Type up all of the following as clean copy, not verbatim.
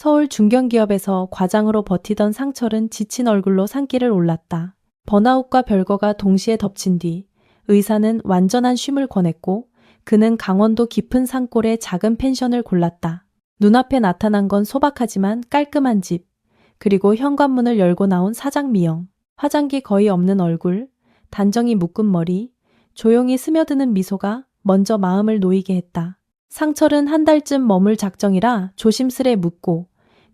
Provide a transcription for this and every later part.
서울 중견기업에서 과장으로 버티던 상철은 지친 얼굴로 산길을 올랐다. 번아웃과 별거가 동시에 덮친 뒤 의사는 완전한 쉼을 권했고 그는 강원도 깊은 산골의 작은 펜션을 골랐다. 눈앞에 나타난 건 소박하지만 깔끔한 집, 그리고 현관문을 열고 나온 사장 미영. 화장기 거의 없는 얼굴, 단정히 묶은 머리, 조용히 스며드는 미소가 먼저 마음을 놓이게 했다. 상철은 한 달쯤 머물 작정이라 조심스레 묻고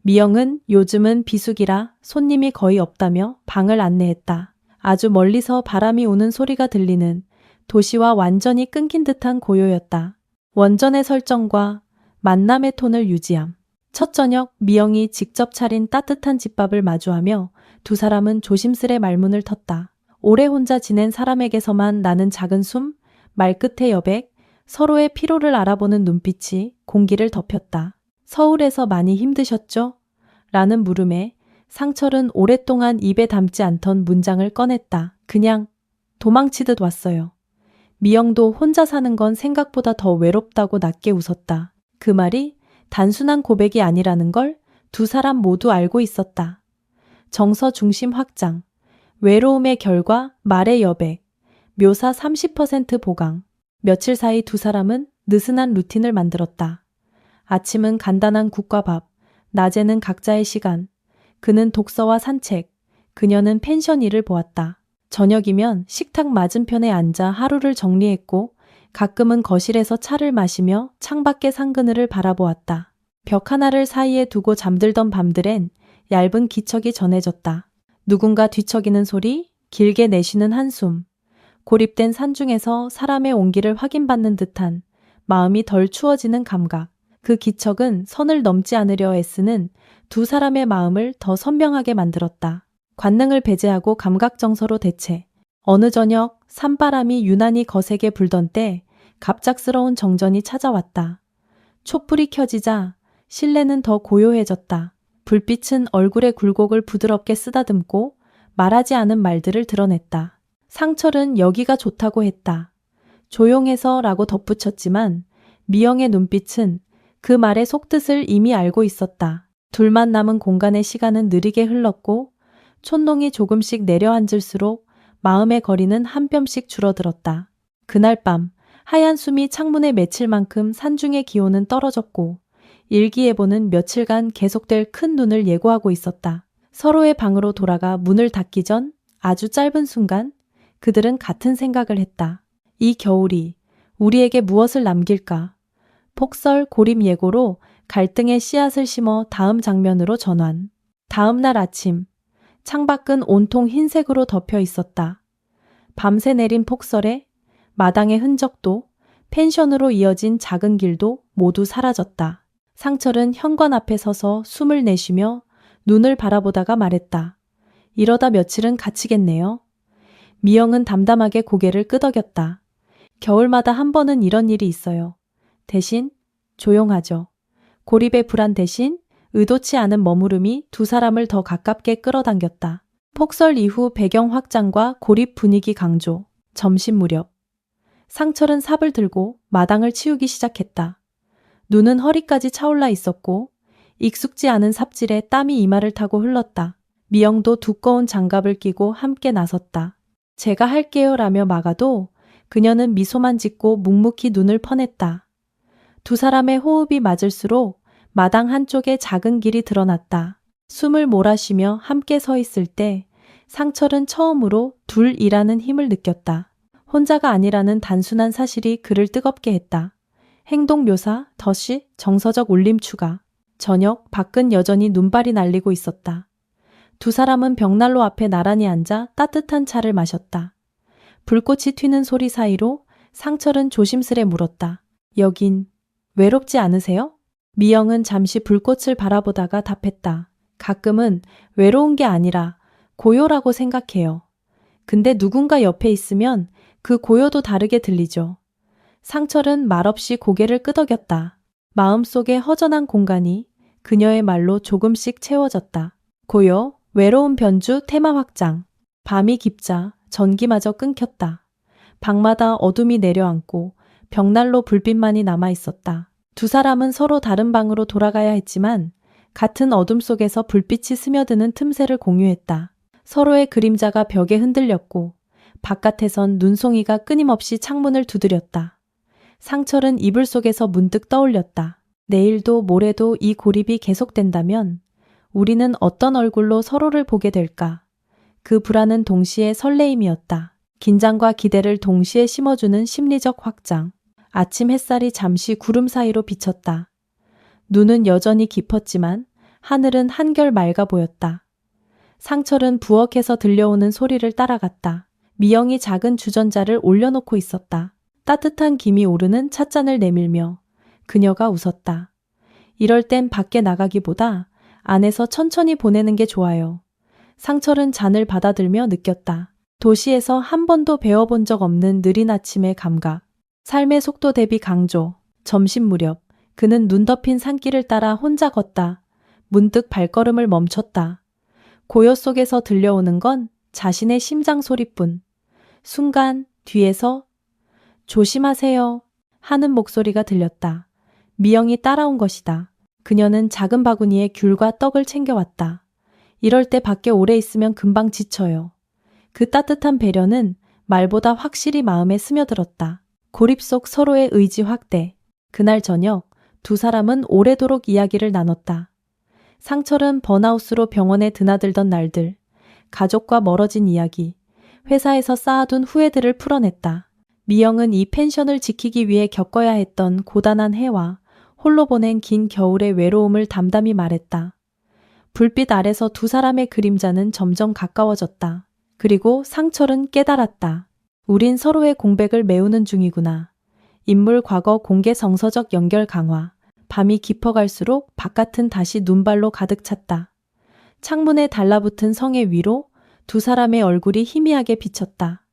미영은 요즘은 비수기라 손님이 거의 없다며 방을 안내했다. 아주 멀리서 바람이 우는 소리가 들리는 도시와 완전히 끊긴 듯한 고요였다. 원전의 설정과 만남의 톤을 유지함. 첫 저녁 미영이 직접 차린 따뜻한 집밥을 마주하며 두 사람은 조심스레 말문을 텄다. 오래 혼자 지낸 사람에게서만 나는 작은 숨, 말끝의 여백, 서로의 피로를 알아보는 눈빛이 공기를 덮였다. 서울에서 많이 힘드셨죠? 라는 물음에 상철은 오랫동안 입에 담지 않던 문장을 꺼냈다. 그냥 도망치듯 왔어요. 미영도 혼자 사는 건 생각보다 더 외롭다고 낮게 웃었다. 그 말이 단순한 고백이 아니라는 걸 두 사람 모두 알고 있었다. 정서 중심 확장, 외로움의 결과 말의 여백, 묘사 30% 보강. 며칠 사이 두 사람은 느슨한 루틴을 만들었다. 아침은 간단한 국과 밥, 낮에는 각자의 시간. 그는 독서와 산책, 그녀는 펜션 일을 보았다. 저녁이면 식탁 맞은편에 앉아 하루를 정리했고 가끔은 거실에서 차를 마시며 창밖의 상그늘을 바라보았다. 벽 하나를 사이에 두고 잠들던 밤들엔 얇은 기척이 전해졌다. 누군가 뒤척이는 소리, 길게 내쉬는 한숨, 고립된 산중에서 사람의 온기를 확인받는 듯한 마음이 덜 추워지는 감각. 그 기척은 선을 넘지 않으려 애쓰는 두 사람의 마음을 더 선명하게 만들었다. 관능을 배제하고 감각정서로 대체. 어느 저녁 산바람이 유난히 거세게 불던 때 갑작스러운 정전이 찾아왔다. 촛불이 켜지자 실내는 더 고요해졌다. 불빛은 얼굴의 굴곡을 부드럽게 쓰다듬고 말하지 않은 말들을 드러냈다. 상철은 여기가 좋다고 했다. 조용해서 라고 덧붙였지만 미영의 눈빛은 그 말의 속뜻을 이미 알고 있었다. 둘만 남은 공간의 시간은 느리게 흘렀고 촌농이 조금씩 내려앉을수록 마음의 거리는 한 뼘씩 줄어들었다. 그날 밤 하얀 숨이 창문에 맺힐 만큼 산중의 기온은 떨어졌고 일기예보는 며칠간 계속될 큰 눈을 예고하고 있었다. 서로의 방으로 돌아가 문을 닫기 전 아주 짧은 순간 그들은 같은 생각을 했다. 이 겨울이 우리에게 무엇을 남길까? 폭설, 고립 예고로 갈등의 씨앗을 심어 다음 장면으로 전환. 다음 날 아침, 창밖은 온통 흰색으로 덮여 있었다. 밤새 내린 폭설에 마당의 흔적도 펜션으로 이어진 작은 길도 모두 사라졌다. 상철은 현관 앞에 서서 숨을 내쉬며 눈을 바라보다가 말했다. 이러다 며칠은 갇히겠네요. 미영은 담담하게 고개를 끄덕였다. 겨울마다 한 번은 이런 일이 있어요. 대신 조용하죠. 고립의 불안 대신 의도치 않은 머무름이 두 사람을 더 가깝게 끌어당겼다. 폭설 이후 배경 확장과 고립 분위기 강조. 점심 무렵. 상철은 삽을 들고 마당을 치우기 시작했다. 눈은 허리까지 차올라 있었고 익숙지 않은 삽질에 땀이 이마를 타고 흘렀다. 미영도 두꺼운 장갑을 끼고 함께 나섰다. 제가 할게요 라며 막아도 그녀는 미소만 짓고 묵묵히 눈을 퍼냈다. 두 사람의 호흡이 맞을수록 마당 한쪽에 작은 길이 드러났다. 숨을 몰아쉬며 함께 서 있을 때 상철은 처음으로 둘이라는 힘을 느꼈다. 혼자가 아니라는 단순한 사실이 그를 뜨겁게 했다. 행동 묘사, 덫이, 정서적 울림 추가. 저녁, 밖은 여전히 눈발이 날리고 있었다. 두 사람은 벽난로 앞에 나란히 앉아 따뜻한 차를 마셨다. 불꽃이 튀는 소리 사이로 상철은 조심스레 물었다. 여긴 외롭지 않으세요? 미영은 잠시 불꽃을 바라보다가 답했다. 가끔은 외로운 게 아니라 고요라고 생각해요. 근데 누군가 옆에 있으면 그 고요도 다르게 들리죠. 상철은 말없이 고개를 끄덕였다. 마음속에 허전한 공간이 그녀의 말로 조금씩 채워졌다. 고요, 외로운 변주 테마 확장. 밤이 깊자 전기마저 끊겼다. 방마다 어둠이 내려앉고 벽난로 불빛만이 남아 있었다. 두 사람은 서로 다른 방으로 돌아가야 했지만 같은 어둠 속에서 불빛이 스며드는 틈새를 공유했다. 서로의 그림자가 벽에 흔들렸고 바깥에선 눈송이가 끊임없이 창문을 두드렸다. 상철은 이불 속에서 문득 떠올렸다. 내일도 모레도 이 고립이 계속된다면 우리는 어떤 얼굴로 서로를 보게 될까? 그 불안은 동시에 설레임이었다. 긴장과 기대를 동시에 심어주는 심리적 확장. 아침 햇살이 잠시 구름 사이로 비쳤다. 눈은 여전히 깊었지만 하늘은 한결 맑아 보였다. 상철은 부엌에서 들려오는 소리를 따라갔다. 미영이 작은 주전자를 올려놓고 있었다. 따뜻한 김이 오르는 찻잔을 내밀며 그녀가 웃었다. 이럴 땐 밖에 나가기보다 안에서 천천히 보내는 게 좋아요. 상철은 잔을 받아들며 느꼈다. 도시에서 한 번도 배워본 적 없는 느린 아침의 감각. 삶의 속도 대비 강조. 점심 무렵 그는 눈 덮인 산길을 따라 혼자 걷다. 문득 발걸음을 멈췄다. 고요 속에서 들려오는 건 자신의 심장 소리뿐. 순간 뒤에서 조심하세요 하는 목소리가 들렸다. 미영이 따라온 것이다. 그녀는 작은 바구니에 귤과 떡을 챙겨왔다. 이럴 때 밖에 오래 있으면 금방 지쳐요. 그 따뜻한 배려는 말보다 확실히 마음에 스며들었다. 고립 속 서로의 의지 확대. 그날 저녁 두 사람은 오래도록 이야기를 나눴다. 상철은 번아웃으로 병원에 드나들던 날들, 가족과 멀어진 이야기, 회사에서 쌓아둔 후회들을 풀어냈다. 미영은 이 펜션을 지키기 위해 겪어야 했던 고단한 해와 홀로 보낸 긴 겨울의 외로움을 담담히 말했다. 불빛 아래서 두 사람의 그림자는 점점 가까워졌다. 그리고 상철은 깨달았다. 우린 서로의 공백을 메우는 중이구나. 인물 과거 공개 정서적 연결 강화. 밤이 깊어갈수록 바깥은 다시 눈발로 가득 찼다. 창문에 달라붙은 성의 위로 두 사람의 얼굴이 희미하게 비쳤다.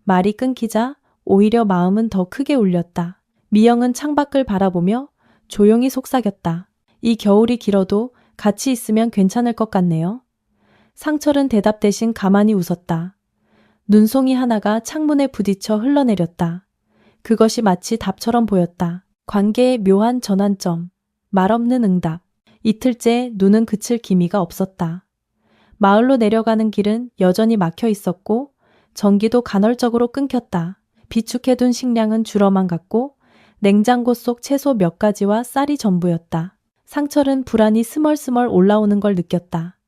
말이 끊기자 오히려 마음은 더 크게 울렸다. 미영은 창밖을 바라보며 조용히 속삭였다. 이 겨울이 길어도 같이 있으면 괜찮을 것 같네요. 상철은 대답 대신 가만히 웃었다. 눈송이 하나가 창문에 부딪혀 흘러내렸다. 그것이 마치 답처럼 보였다. 관계의 묘한 전환점, 말없는 응답. 이틀째 눈은 그칠 기미가 없었다. 마을로 내려가는 길은 여전히 막혀 있었고 전기도 간헐적으로 끊겼다. 비축해둔 식량은 줄어만 갔고 냉장고 속 채소 몇 가지와 쌀이 전부였다. 상철은 불안이 스멀스멀 올라오는 걸 느꼈다.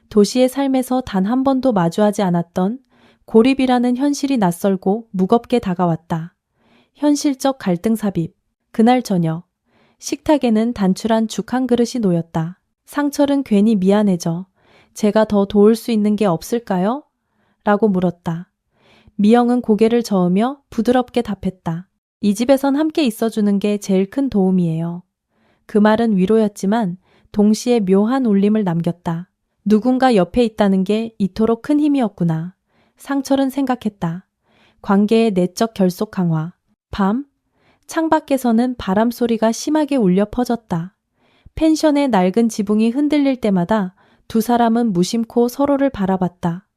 도시의 삶에서 단 한 번도 마주하지 않았던 고립이라는 현실이 낯설고 무겁게 다가왔다. 현실적 갈등 삽입. 그날 저녁, 식탁에는 단출한 죽 한 그릇이 놓였다. 상철은 괜히 미안해져. 제가 더 도울 수 있는 게 없을까요? 라고 물었다. 미영은 고개를 저으며 부드럽게 답했다. 이 집에선 함께 있어주는 게 제일 큰 도움이에요. 그 말은 위로였지만 동시에 묘한 울림을 남겼다. 누군가 옆에 있다는 게 이토록 큰 힘이었구나. 상철은 생각했다. 관계의 내적 결속 강화. 밤, 창밖에서는 바람 소리가 심하게 울려 퍼졌다. 펜션의 낡은 지붕이 흔들릴 때마다 두 사람은 무심코 서로를 바라봤다.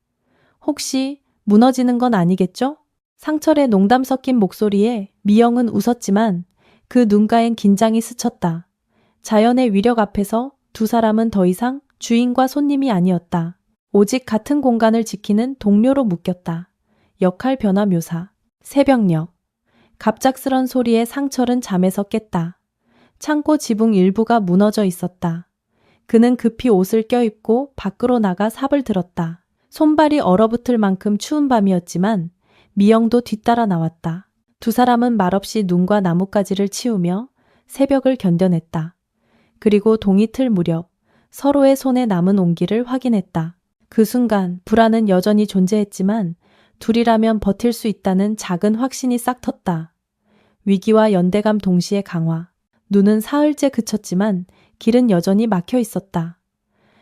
혹시 무너지는 건 아니겠죠? 상철의 농담 섞인 목소리에 미영은 웃었지만 그 눈가엔 긴장이 스쳤다. 자연의 위력 앞에서 두 사람은 더 이상 주인과 손님이 아니었다. 오직 같은 공간을 지키는 동료로 묶였다. 역할 변화 묘사. 새벽녘. 갑작스런 소리에 상철은 잠에서 깼다. 창고 지붕 일부가 무너져 있었다. 그는 급히 옷을 껴입고 밖으로 나가 삽을 들었다. 손발이 얼어붙을 만큼 추운 밤이었지만 미영도 뒤따라 나왔다. 두 사람은 말없이 눈과 나뭇가지를 치우며 새벽을 견뎌냈다. 그리고 동이틀 무렵 서로의 손에 남은 온기를 확인했다. 그 순간 불안은 여전히 존재했지만 둘이라면 버틸 수 있다는 작은 확신이 싹 텄다. 위기와 연대감 동시에 강화. 눈은 사흘째 그쳤지만 길은 여전히 막혀 있었다.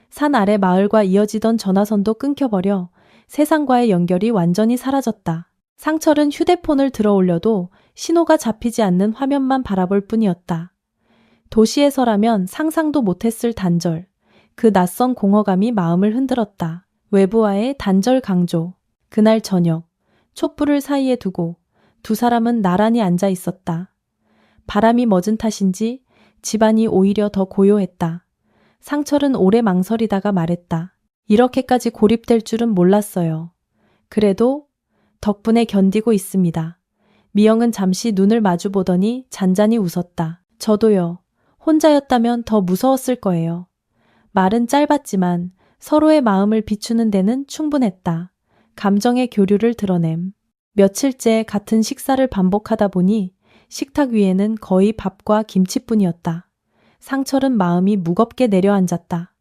산 아래 마을과 이어지던 전화선도 끊겨버려 세상과의 연결이 완전히 사라졌다. 상철은 휴대폰을 들어 올려도 신호가 잡히지 않는 화면만 바라볼 뿐이었다. 도시에서라면 상상도 못했을 단절. 그 낯선 공허감이 마음을 흔들었다. 외부와의 단절 강조. 그날 저녁, 촛불을 사이에 두고 두 사람은 나란히 앉아 있었다. 바람이 멎은 탓인지 집안이 오히려 더 고요했다. 상철은 오래 망설이다가 말했다. 이렇게까지 고립될 줄은 몰랐어요. 그래도 덕분에 견디고 있습니다. 미영은 잠시 눈을 마주 보더니 잔잔히 웃었다. 저도요. 혼자였다면 더 무서웠을 거예요. 말은 짧았지만 서로의 마음을 비추는 데는 충분했다. 감정의 교류를 드러냄. 며칠째 같은 식사를 반복하다 보니 식탁 위에는 거의 밥과 김치뿐이었다. 상철은 마음이 무겁게 내려앉았다.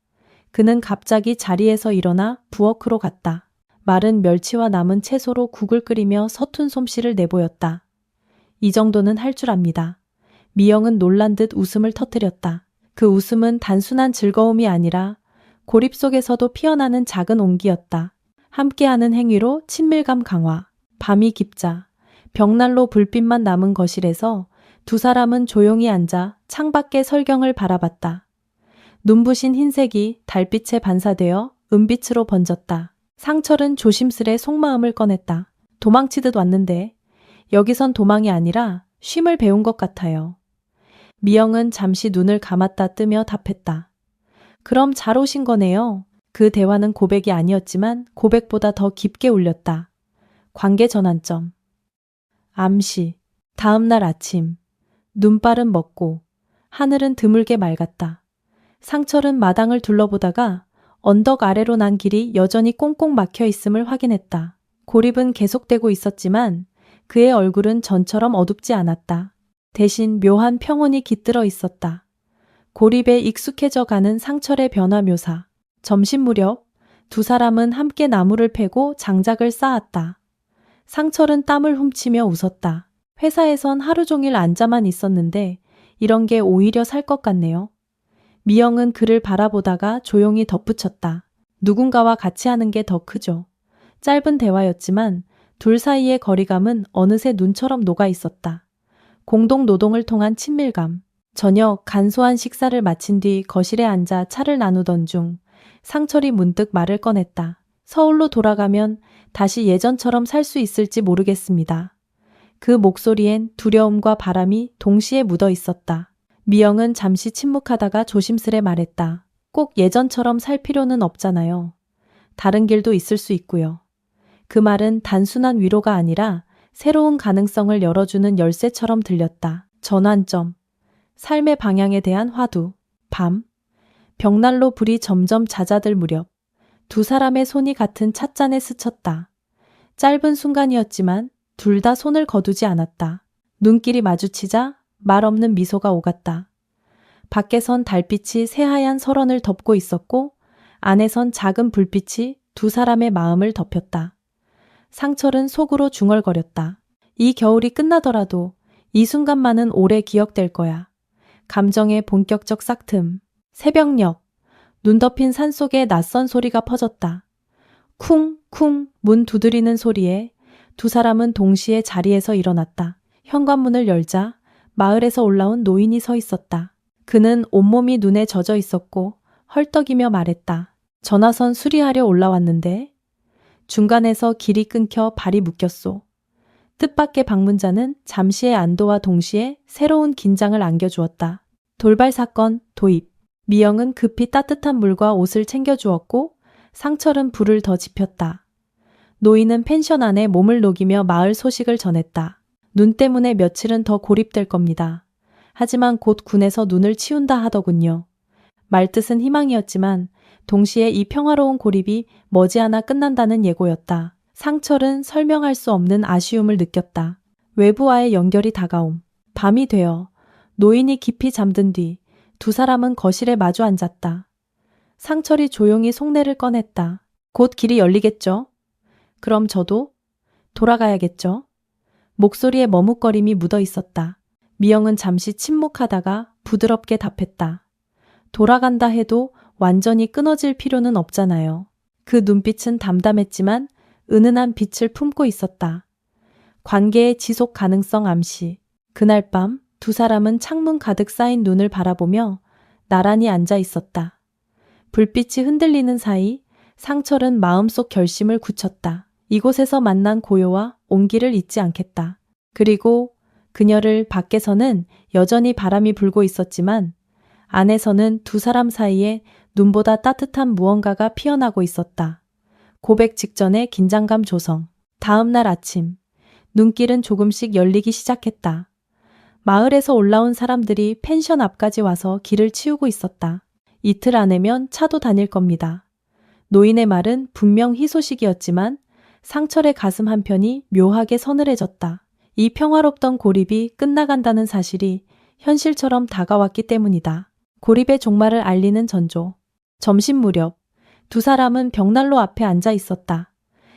그는 갑자기 자리에서 일어나 부엌으로 갔다. 마른 멸치와 남은 채소로 국을 끓이며 서툰 솜씨를 내보였다. 이 정도는 할 줄 압니다. 미영은 놀란 듯 웃음을 터뜨렸다. 그 웃음은 단순한 즐거움이 아니라 고립 속에서도 피어나는 작은 온기였다. 함께하는 행위로 친밀감 강화. 밤이 깊자 벽난로 불빛만 남은 거실에서 두 사람은 조용히 앉아 창밖의 설경을 바라봤다. 눈부신 흰색이 달빛에 반사되어 은빛으로 번졌다. 상철은 조심스레 속마음을 꺼냈다. 도망치듯 왔는데 여기선 도망이 아니라 쉼을 배운 것 같아요. 미영은 잠시 눈을 감았다 뜨며 답했다. 그럼 잘 오신 거네요. 그 대화는 고백이 아니었지만 고백보다 더 깊게 울렸다. 관계 전환점. 암시. 다음 날 아침. 눈발은 먹고 하늘은 드물게 맑았다. 상철은 마당을 둘러보다가 언덕 아래로 난 길이 여전히 꽁꽁 막혀 있음을 확인했다. 고립은 계속되고 있었지만 그의 얼굴은 전처럼 어둡지 않았다. 대신 묘한 평온이 깃들어 있었다. 고립에 익숙해져 가는 상철의 변화 묘사. 점심 무렵 두 사람은 함께 나무를 패고 장작을 쌓았다. 상철은 땀을 훔치며 웃었다. 회사에선 하루 종일 앉아만 있었는데 이런 게 오히려 살 것 같네요. 미영은 그를 바라보다가 조용히 덧붙였다. 누군가와 같이 하는 게 더 크죠. 짧은 대화였지만 둘 사이의 거리감은 어느새 눈처럼 녹아 있었다. 공동 노동을 통한 친밀감. 저녁 간소한 식사를 마친 뒤 거실에 앉아 차를 나누던 중 상철이 문득 말을 꺼냈다. 서울로 돌아가면 다시 예전처럼 살 수 있을지 모르겠습니다. 그 목소리엔 두려움과 바람이 동시에 묻어 있었다. 미영은 잠시 침묵하다가 조심스레 말했다. 꼭 예전처럼 살 필요는 없잖아요. 다른 길도 있을 수 있고요. 그 말은 단순한 위로가 아니라 새로운 가능성을 열어주는 열쇠처럼 들렸다. 전환점. 삶의 방향에 대한 화두. 밤. 벽난로 불이 점점 잦아들 무렵 두 사람의 손이 같은 찻잔에 스쳤다. 짧은 순간이었지만 둘 다 손을 거두지 않았다. 눈길이 마주치자 말 없는 미소가 오갔다. 밖에선 달빛이 새하얀 설원을 덮고 있었고 안에선 작은 불빛이 두 사람의 마음을 덮였다. 상철은 속으로 중얼거렸다. 이 겨울이 끝나더라도 이 순간만은 오래 기억될 거야. 감정의 본격적 싹틈. 새벽녘. 눈 덮인 산속에 낯선 소리가 퍼졌다. 쿵쿵 문 두드리는 소리에 두 사람은 동시에 자리에서 일어났다. 현관문을 열자 마을에서 올라온 노인이 서 있었다. 그는 온몸이 눈에 젖어 있었고 헐떡이며 말했다. 전화선 수리하려 올라왔는데 중간에서 길이 끊겨 발이 묶였소. 뜻밖의 방문자는 잠시의 안도와 동시에 새로운 긴장을 안겨주었다. 돌발 사건 도입. 미영은 급히 따뜻한 물과 옷을 챙겨주었고 상철은 불을 더 지폈다. 노인은 펜션 안에 몸을 녹이며 마을 소식을 전했다. 눈 때문에 며칠은 더 고립될 겁니다. 하지만 곧 군에서 눈을 치운다 하더군요. 말뜻은 희망이었지만 동시에 이 평화로운 고립이 머지않아 끝난다는 예고였다. 상철은 설명할 수 없는 아쉬움을 느꼈다. 외부와의 연결이 다가옴. 밤이 되어 노인이 깊이 잠든 뒤 두 사람은 거실에 마주 앉았다. 상철이 조용히 속내를 꺼냈다. 곧 길이 열리겠죠? 그럼 저도 돌아가야겠죠? 목소리에 머뭇거림이 묻어 있었다. 미영은 잠시 침묵하다가 부드럽게 답했다. 돌아간다 해도 완전히 끊어질 필요는 없잖아요. 그 눈빛은 담담했지만 은은한 빛을 품고 있었다. 관계의 지속 가능성 암시. 그날 밤 두 사람은 창문 가득 쌓인 눈을 바라보며 나란히 앉아 있었다. 불빛이 흔들리는 사이 상철은 마음속 결심을 굳혔다. 이곳에서 만난 고요와 온기를 잊지 않겠다. 그리고 그녀를 밖에서는 여전히 바람이 불고 있었지만 안에서는 두 사람 사이에 눈보다 따뜻한 무언가가 피어나고 있었다. 고백 직전의 긴장감 조성. 다음 날 아침, 눈길은 조금씩 열리기 시작했다. 마을에서 올라온 사람들이 펜션 앞까지 와서 길을 치우고 있었다. 이틀 안에면 차도 다닐 겁니다. 노인의 말은 분명 희소식이었지만 상철의 가슴 한편이 묘하게 서늘해졌다. 이 평화롭던 고립이 끝나간다는 사실이 현실처럼 다가왔기 때문이다. 고립의 종말을 알리는 전조. 점심 무렵 두 사람은 벽난로 앞에 앉아 있었다.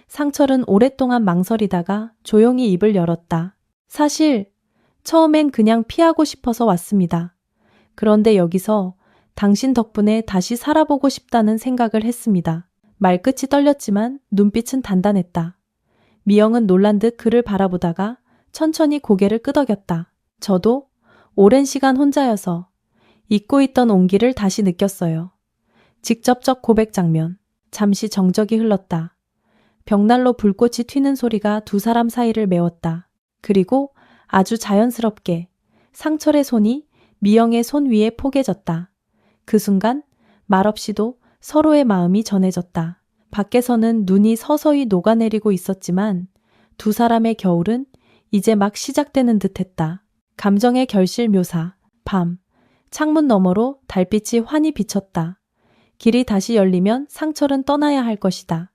상철은 오랫동안 망설이다가 조용히 입을 열었다. 사실 처음엔 그냥 피하고 싶어서 왔습니다. 그런데 여기서 당신 덕분에 다시 살아보고 싶다는 생각을 했습니다. 말끝이 떨렸지만 눈빛은 단단했다. 미영은 놀란 듯 그를 바라보다가 천천히 고개를 끄덕였다. 저도 오랜 시간 혼자여서 잊고 있던 온기를 다시 느꼈어요. 직접적 고백 장면. 잠시 정적이 흘렀다. 벽난로 불꽃이 튀는 소리가 두 사람 사이를 메웠다. 그리고 아주 자연스럽게 상철의 손이 미영의 손 위에 포개졌다. 그 순간 말없이도 서로의 마음이 전해졌다. 밖에서는 눈이 서서히 녹아내리고 있었지만 두 사람의 겨울은 이제 막 시작되는 듯했다. 감정의 결실 묘사. 밤. 창문 너머로 달빛이 환히 비쳤다. 길이 다시 열리면 상철은 떠나야 할 것이다.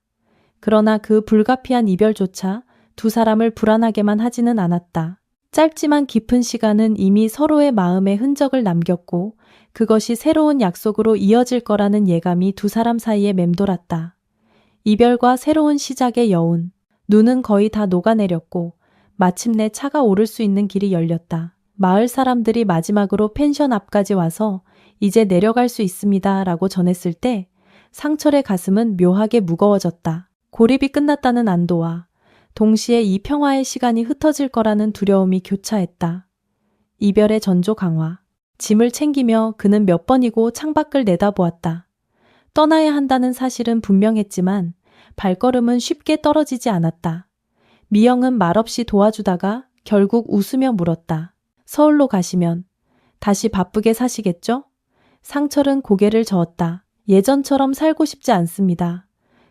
그러나 그 불가피한 이별조차 두 사람을 불안하게만 하지는 않았다. 짧지만 깊은 시간은 이미 서로의 마음에 흔적을 남겼고 그것이 새로운 약속으로 이어질 거라는 예감이 두 사람 사이에 맴돌았다. 이별과 새로운 시작의 여운. 눈은 거의 다 녹아내렸고 마침내 차가 오를 수 있는 길이 열렸다. 마을 사람들이 마지막으로 펜션 앞까지 와서 이제 내려갈 수 있습니다 라고 전했을 때 상철의 가슴은 묘하게 무거워졌다. 고립이 끝났다는 안도와 동시에 이 평화의 시간이 흩어질 거라는 두려움이 교차했다. 이별의 전조 강화. 짐을 챙기며 그는 몇 번이고 창밖을 내다보았다. 떠나야 한다는 사실은 분명했지만 발걸음은 쉽게 떨어지지 않았다. 미영은 말없이 도와주다가 결국 웃으며 물었다. 서울로 가시면 다시 바쁘게 사시겠죠? 상철은 고개를 저었다. 예전처럼 살고 싶지 않습니다.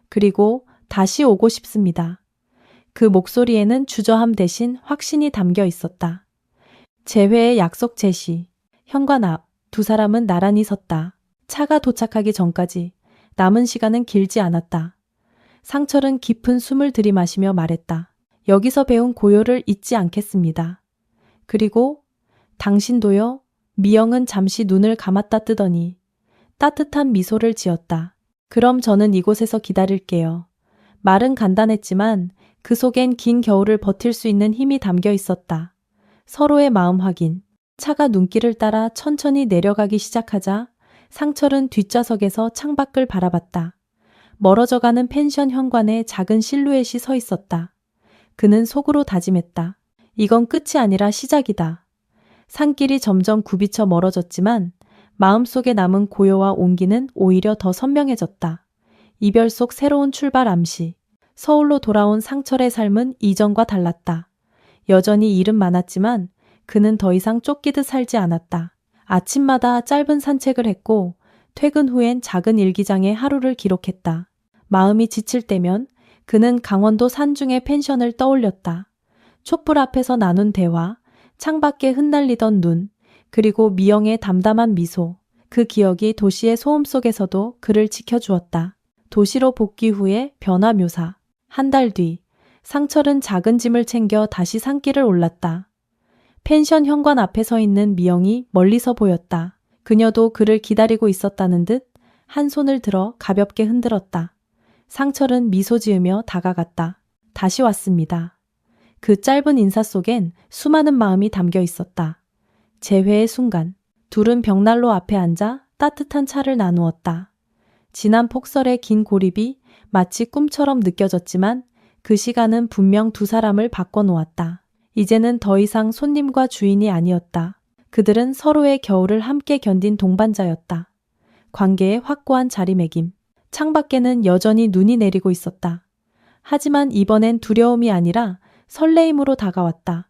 그리고 다시 오고 싶습니다. 그 목소리에는 주저함 대신 확신이 담겨 있었다. 재회의 약속 제시. 현관 앞 두 사람은 나란히 섰다. 차가 도착하기 전까지 남은 시간은 길지 않았다. 상철은 깊은 숨을 들이마시며 말했다. 여기서 배운 고요를 잊지 않겠습니다. 그리고 당신도요? 미영은 잠시 눈을 감았다 뜨더니 따뜻한 미소를 지었다. 그럼 저는 이곳에서 기다릴게요. 말은 간단했지만 그 속엔 긴 겨울을 버틸 수 있는 힘이 담겨 있었다. 서로의 마음 확인. 차가 눈길을 따라 천천히 내려가기 시작하자 상철은 뒷좌석에서 창밖을 바라봤다. 멀어져가는 펜션 현관에 작은 실루엣이 서 있었다. 그는 속으로 다짐했다. 이건 끝이 아니라 시작이다. 산길이 점점 굽이쳐 멀어졌지만 마음속에 남은 고요와 온기는 오히려 더 선명해졌다. 이별 속 새로운 출발 암시. 서울로 돌아온 상철의 삶은 이전과 달랐다. 여전히 일은 많았지만 그는 더 이상 쫓기듯 살지 않았다. 아침마다 짧은 산책을 했고 퇴근 후엔 작은 일기장에 하루를 기록했다. 마음이 지칠 때면 그는 강원도 산중의 펜션을 떠올렸다. 촛불 앞에서 나눈 대화, 창밖에 흩날리던 눈, 그리고 미영의 담담한 미소. 그 기억이 도시의 소음 속에서도 그를 지켜주었다. 도시로 복귀 후의 변화 묘사. 한 달 뒤, 상철은 작은 짐을 챙겨 다시 산길을 올랐다. 펜션 현관 앞에 서 있는 미영이 멀리서 보였다. 그녀도 그를 기다리고 있었다는 듯 한 손을 들어 가볍게 흔들었다. 상철은 미소 지으며 다가갔다. 다시 왔습니다. 그 짧은 인사 속엔 수많은 마음이 담겨 있었다. 재회의 순간, 둘은 벽난로 앞에 앉아 따뜻한 차를 나누었다. 지난 폭설의 긴 고립이 마치 꿈처럼 느껴졌지만 그 시간은 분명 두 사람을 바꿔놓았다. 이제는 더 이상 손님과 주인이 아니었다. 그들은 서로의 겨울을 함께 견딘 동반자였다. 관계의 확고한 자리매김. 창밖에는 여전히 눈이 내리고 있었다. 하지만 이번엔 두려움이 아니라 설레임으로 다가왔다.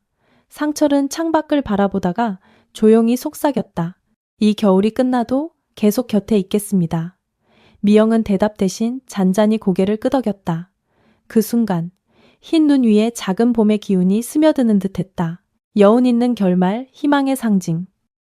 상철은 창밖을 바라보다가 조용히 속삭였다. 이 겨울이 끝나도 계속 곁에 있겠습니다. 미영은 대답 대신 잔잔히 고개를 끄덕였다. 그 순간 흰 눈 위에 작은 봄의 기운이 스며드는 듯 했다. 여운 있는 결말, 희망의 상징.